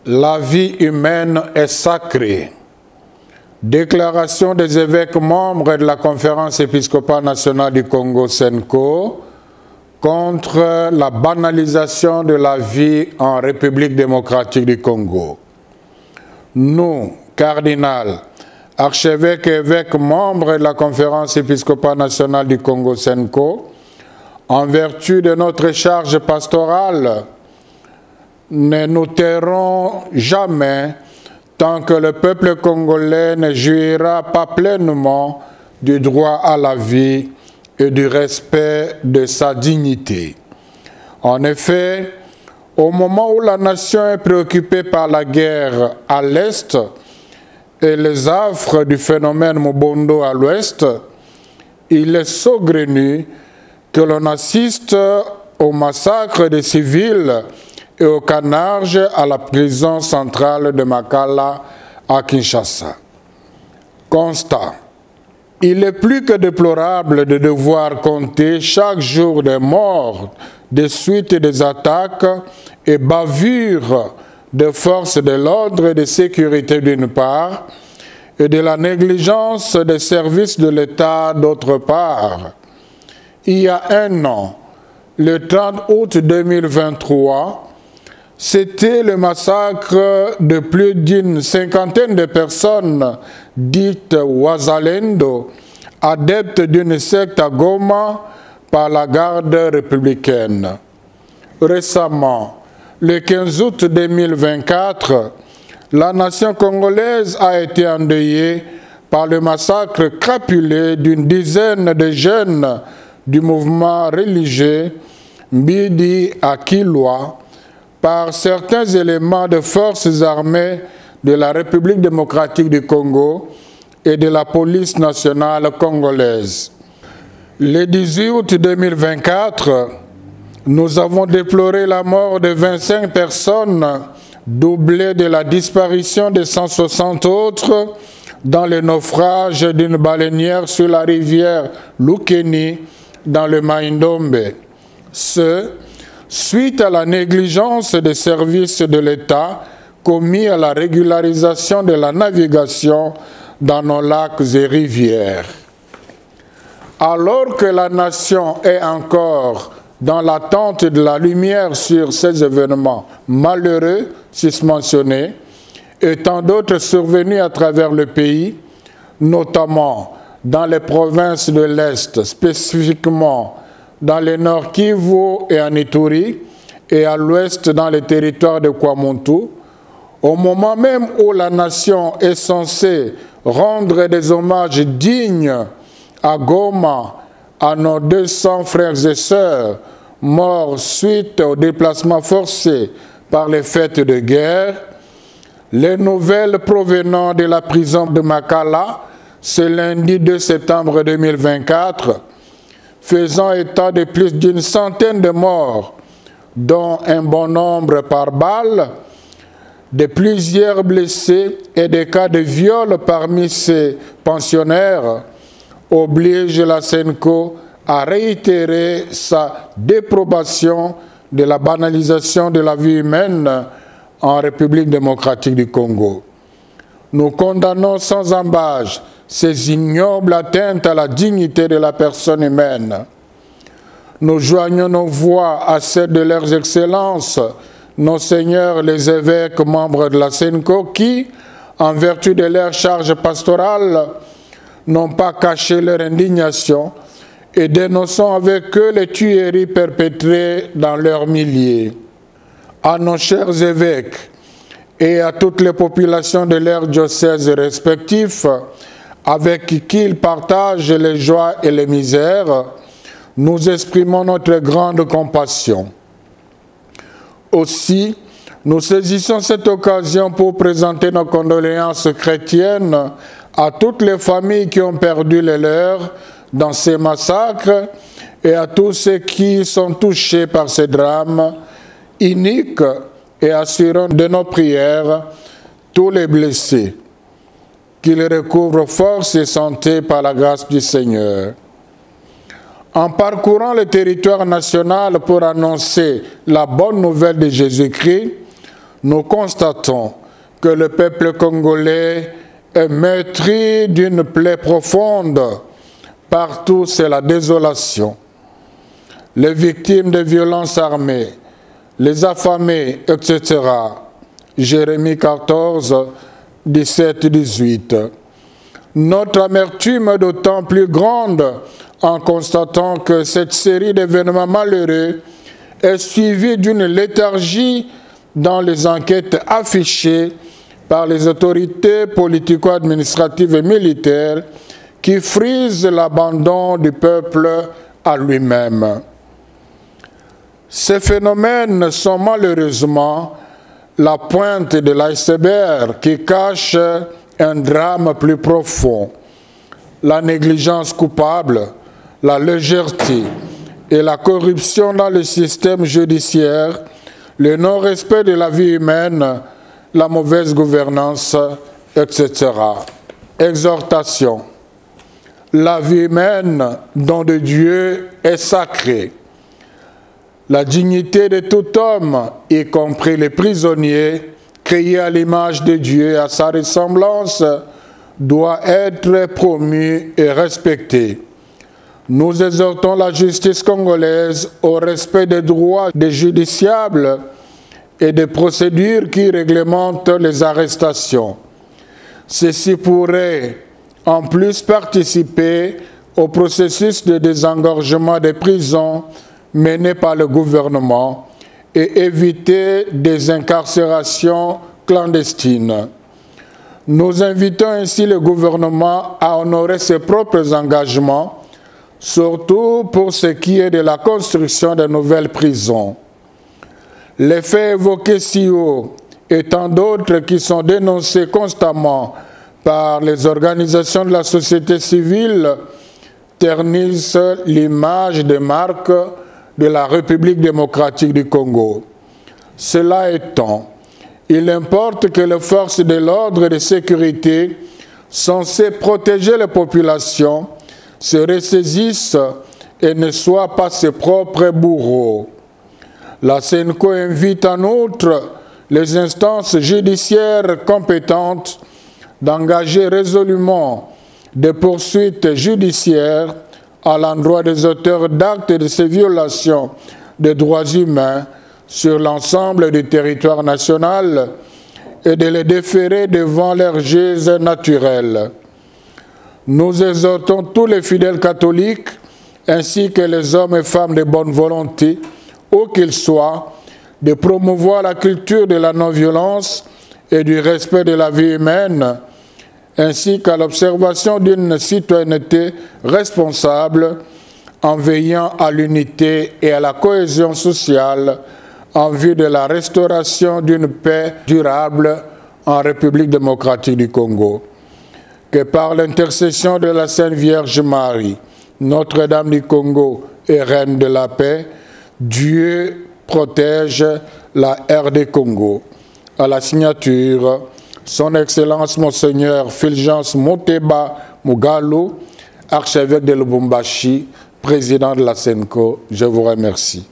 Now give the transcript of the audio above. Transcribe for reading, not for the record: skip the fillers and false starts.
La vie humaine est sacrée. Déclaration des évêques membres de la Conférence épiscopale nationale du Congo (CENCO) contre la banalisation de la vie en République démocratique du Congo. Nous, cardinals, archevêques et évêques membres de la Conférence épiscopale nationale du Congo (CENCO), en vertu de notre charge pastorale, ne nous tairons jamais tant que le peuple congolais ne jouira pas pleinement du droit à la vie et du respect de sa dignité. En effet, au moment où la nation est préoccupée par la guerre à l'Est et les affres du phénomène Mobondo à l'Ouest, il est saugrenu que l'on assiste au massacre des civils et au carnage à la prison centrale de Makala à Kinshasa. Constat. Il est plus que déplorable de devoir compter chaque jour des morts, des suites des attaques et bavures de forces de l'ordre et de sécurité d'une part, et de la négligence des services de l'État d'autre part. Il y a un an, le 30 août 2023, c'était le massacre de plus d'une cinquantaine de personnes dites Wazalendo, adeptes d'une secte à Goma par la garde républicaine. Récemment, le 15 août 2024, la nation congolaise a été endeuillée par le massacre crapulé d'une dizaine de jeunes du mouvement religieux Mbidi à Kilwa par certains éléments de forces armées de la République démocratique du Congo et de la police nationale congolaise. Le 18 août 2024, nous avons déploré la mort de 25 personnes, doublée de la disparition de 160 autres dans le naufrage d'une baleinière sur la rivière Lukeni dans le Maïndombe. Suite à la négligence des services de l'État commis à la régularisation de la navigation dans nos lacs et rivières. Alors que la nation est encore dans l'attente de la lumière sur ces événements malheureux susmentionnés et tant d'autres survenus à travers le pays, notamment dans les provinces de l'Est, spécifiquement dans le nord Kivu et en Ituri, et à l'ouest dans les territoires de Kwamuntu, au moment même où la nation est censée rendre des hommages dignes à Goma, à nos 200 frères et sœurs morts suite au déplacement forcé par les fêtes de guerre, les nouvelles provenant de la prison de Makala ce lundi 2 septembre 2024, faisant état de plus d'une centaine de morts, dont un bon nombre par balle, de plusieurs blessés et des cas de viol parmi ces pensionnaires, oblige la CENCO à réitérer sa déprobation de la banalisation de la vie humaine en République démocratique du Congo. Nous condamnons sans ambages ces ignobles atteintes à la dignité de la personne humaine. Nous joignons nos voix à celles de leurs excellences, nos seigneurs les évêques membres de la CENCO qui, en vertu de leur charge pastorale, n'ont pas caché leur indignation et dénonçant avec eux les tueries perpétrées dans leurs milliers. À nos chers évêques et à toutes les populations de leurs diocèses respectifs, avec qui ils partagent les joies et les misères, nous exprimons notre grande compassion. Aussi, nous saisissons cette occasion pour présenter nos condoléances chrétiennes à toutes les familles qui ont perdu les leurs dans ces massacres et à tous ceux qui sont touchés par ces drames iniques et assurant de nos prières tous les blessés, qu'ils recouvrent force et santé par la grâce du Seigneur. En parcourant le territoire national pour annoncer la bonne nouvelle de Jésus-Christ, nous constatons que le peuple congolais est meurtri d'une plaie profonde. Partout, c'est la désolation. Les victimes de violences armées, les affamés, etc. Jérémie 14, 17, 18. Notre amertume est d'autant plus grande en constatant que cette série d'événements malheureux est suivie d'une léthargie dans les enquêtes affichées par les autorités politico-administratives et militaires qui frisent l'abandon du peuple à lui-même. Ces phénomènes sont malheureusement la pointe de l'iceberg qui cache un drame plus profond. La négligence coupable, la légèreté et la corruption dans le système judiciaire, le non-respect de la vie humaine, la mauvaise gouvernance, etc. Exhortation. La vie humaine, don de Dieu, est sacrée. La dignité de tout homme, y compris les prisonniers, créés à l'image de Dieu et à sa ressemblance, doit être promue et respectée. Nous exhortons la justice congolaise au respect des droits des justiciables et des procédures qui réglementent les arrestations. Ceci pourrait en plus participer au processus de désengorgement des prisons mené par le gouvernement et éviter des incarcérations clandestines. Nous invitons ainsi le gouvernement à honorer ses propres engagements, surtout pour ce qui est de la construction de nouvelles prisons. Les faits évoqués si haut et tant d'autres qui sont dénoncés constamment par les organisations de la société civile ternissent l'image des marques de la République démocratique du Congo. Cela étant, il importe que les forces de l'ordre et de sécurité censées protéger les populations se ressaisissent et ne soient pas ses propres bourreaux. La CENCO invite en outre les instances judiciaires compétentes d'engager résolument des poursuites judiciaires à l'endroit des auteurs d'actes de ces violations des droits humains sur l'ensemble du territoire national et de les déférer devant leurs juges naturels. Nous exhortons tous les fidèles catholiques ainsi que les hommes et femmes de bonne volonté, où qu'ils soient, de promouvoir la culture de la non-violence et du respect de la vie humaine, ainsi qu'à l'observation d'une citoyenneté responsable en veillant à l'unité et à la cohésion sociale en vue de la restauration d'une paix durable en République démocratique du Congo. Que par l'intercession de la Sainte Vierge Marie, Notre-Dame du Congo et Reine de la paix, Dieu protège la RD Congo. À la signature, Son Excellence Monseigneur Fulgence Moteba Mugalu, archevêque de Lubumbashi, président de la CENCO. Je vous remercie.